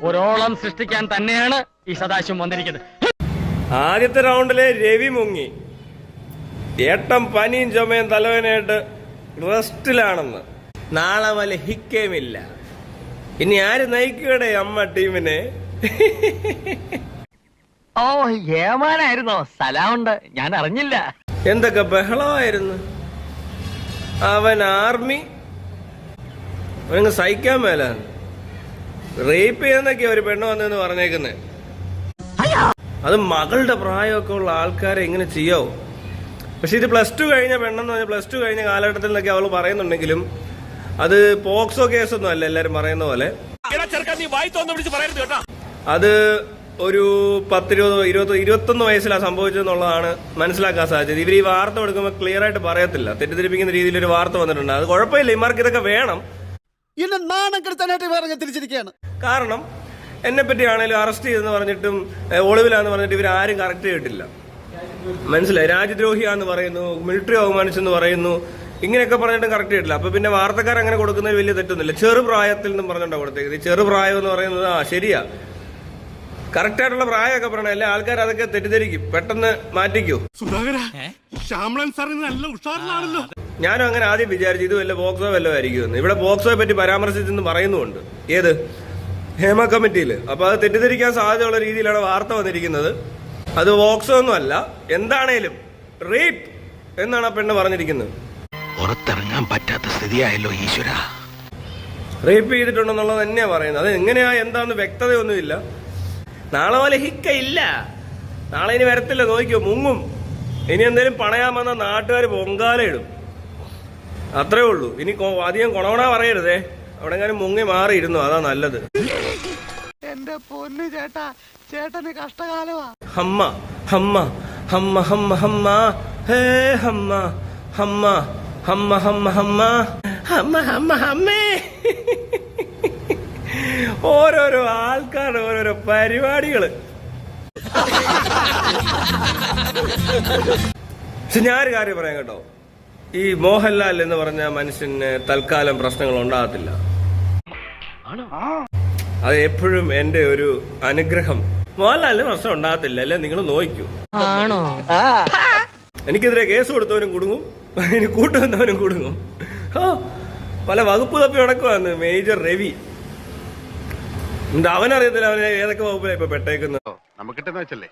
ഒരോളം സൃഷ്ടിക്കാൻ തന്നെയാണ് ഈ സദാശിവം വന്നിരിക്കുന്നത്. ആദ്യത്തെ റൗണ്ടിലെ രവി മുങ്ങി. ഏട്ടം പനിയും ചുമയും തലവേനായിട്ട് റെസ്റ്റിലാണെന്ന്. നാളെ വല്ല ഹിക്കേമില്ല. ഇനി ആര് നയിക്കടെ അമ്മ ടീമിനെ? ഓ ഏമാനായിരുന്നോ? സ്ഥലമുണ്ട്, ഞാൻ അറിഞ്ഞില്ല. എന്തൊക്കെ ബഹളമായിരുന്നു. അവൻ ആർമി, അവനങ്ങ് സഹിക്കാൻ മേല. റേപ്പ് ചെയ്യുന്നൊക്കെയാ ഒരു പെണ്ണ് വന്നെന്ന് പറഞ്ഞേക്കുന്നേ. അത് മകളുടെ പ്രായമൊക്കെ ഉള്ള ആൾക്കാരെ ഇങ്ങനെ ചെയ്യാവോ? പക്ഷെ ഇത് +2 കഴിഞ്ഞ പെണ്ണെന്ന് പറഞ്ഞാൽ +2 കഴിഞ്ഞ കാലഘട്ടത്തിൽ നിന്നൊക്കെ അവൾ പറയുന്നുണ്ടെങ്കിലും അത് പോക്സോ കേസൊന്നും അല്ല എല്ലാരും പറയുന്ന പോലെ. അത് ഒരു 10, 20, 21 വയസ്സിലാണ് സംഭവിച്ചതെന്നുള്ളതാണ് മനസ്സിലാക്കാൻ സാധിച്ചത്. ഇവർ ഈ വാർത്ത കൊടുക്കുമ്പോൾ ക്ലിയർ ആയിട്ട് പറയത്തില്ല. തെറ്റിദ്ധരിപ്പിക്കുന്ന രീതിയിൽ ഒരു വാർത്ത വന്നിട്ടുണ്ട്. അത് കുഴപ്പമില്ല, ഇമാർക്ക് ഇതൊക്കെ വേണം. കാരണം എന്നെ പറ്റി ആണെങ്കിലും അറസ്റ്റ് ചെയ്തെന്ന് പറഞ്ഞിട്ടും ഒളിവിലാന്ന് പറഞ്ഞിട്ട് ഇവർ ആരും കറക്റ്റ് ചെയ്തിട്ടില്ല. മനസ്സിലായി? രാജ്യദ്രോഹിയാന്ന് പറയുന്നു, മിലിറ്ററി അവമാനിച്ചെന്ന് പറയുന്നു, ഇങ്ങനെയൊക്കെ പറഞ്ഞിട്ടും കറക്റ്റ് ചെയ്തിട്ടില്ല. അപ്പൊ പിന്നെ വാർത്തക്കാർ അങ്ങനെ കൊടുക്കുന്നതിൽ വലിയ തെറ്റൊന്നുമില്ല. ചെറുപ്രായത്തിൽ നിന്നും പറഞ്ഞിട്ടാണ് കൊടുത്തേക്കുന്നത്. ഈ ചെറുപ്രായം എന്ന് പറയുന്നത് ശരിയാ, കറക്റ്റായിട്ടുള്ള പ്രായമൊക്കെ പറയണം. എല്ലാ ആൾക്കാർ അതൊക്കെ തെറ്റിദ്ധരിക്കും, പെട്ടെന്ന് മാറ്റിക്കോ. ഞാനും അങ്ങനെ ആദ്യം വിചാരിച്ചു ഇത് വല്ല പോക്സോ വല്ലോ ആയിരിക്കുമെന്ന്. ഇവിടെ പോക്സോയെ പറ്റി പരാമർശിച്ചെന്ന് പറയുന്നുണ്ട്. ഏത് ഹേമ കമ്മിറ്റിയിൽ. അപ്പൊ അത് തെറ്റിദ്ധരിക്കാൻ സാധ്യതയുള്ള രീതിയിലാണ് വാർത്ത വന്നിരിക്കുന്നത്. അത് പോക്സോ ഒന്നും അല്ല, എന്താണേലും റേപ്പ് എന്നാണ് ആ പെണ്ണ് പറഞ്ഞിരിക്കുന്നത്. പുറത്തിറങ്ങാൻ പറ്റാത്ത സ്ഥിതിയായല്ലോ ഈശ്വര. റേപ്പ് ചെയ്തിട്ടുണ്ടെന്നുള്ളത് തന്നെയാ പറയുന്നത്. അത് എങ്ങനെയാ എന്താന്ന് വ്യക്തതയൊന്നുമില്ല. നാളെ പോലെ ഹിക്ക ഇല്ല. നാളെ ഇനി വരത്തില്ല, നോക്കിയോ, മുങ്ങും. ഇനി എന്തേലും പണയാൻ വന്ന നാട്ടുകാർ പൊങ്കാല ഇടും, അത്രേ ഉള്ളൂ. ഇനി അധികം കൊണവണ പറയരുതേ. അവിടെ എങ്ങാനും മുങ്ങി മാറിയിരുന്നു, അതാ നല്ലത്. എന്റെ പൊന്നു ചേട്ടാ, ചേട്ടന് കഷ്ടകാലമാ. ഹമ്മ ഹമ്മ ഹമ്മ ഹമ്മ ഹമ്മ ഹേ ഹമ്മ ഹമ്മ ഹമ്മ ഹമ്മ ഹമ്മ ഹമ്മ ഹമ്മ ഹമ്മേ. ഓരോരോ ആൾക്കാരുടെ ഓരോരോ പരിപാടികള്. പക്ഷെ ഞാനൊരു കാര്യം പറയാം കേട്ടോ, ഈ മോഹൻലാൽ എന്ന് പറഞ്ഞ മനുഷ്യന് തൽക്കാലം പ്രശ്നങ്ങൾ ഉണ്ടാകത്തില്ല. അത് എപ്പോഴും എന്റെ ഒരു അനുഗ്രഹം. മോഹൻലാലിന് പ്രശ്നം ഉണ്ടാകത്തില്ല, അല്ലെ നിങ്ങൾ നോക്കൂ. എനിക്കെതിരെ കേസ് കൊടുത്തവനും കുടുങ്ങും, ഇനി കൂട്ടുവന്നവനും കുടുങ്ങും. പല വകുപ്പ് തപ്പി നടക്കുവാന്ന് മേജർ രവി. അവനറിയത്തില്ല അവന് ഏതൊക്കെ വകുപ്പിലാണ് ഇപ്പൊ പെട്ടേക്കുന്നത്. നമുക്കിട്ടെന്ന് വെച്ചല്ലേ.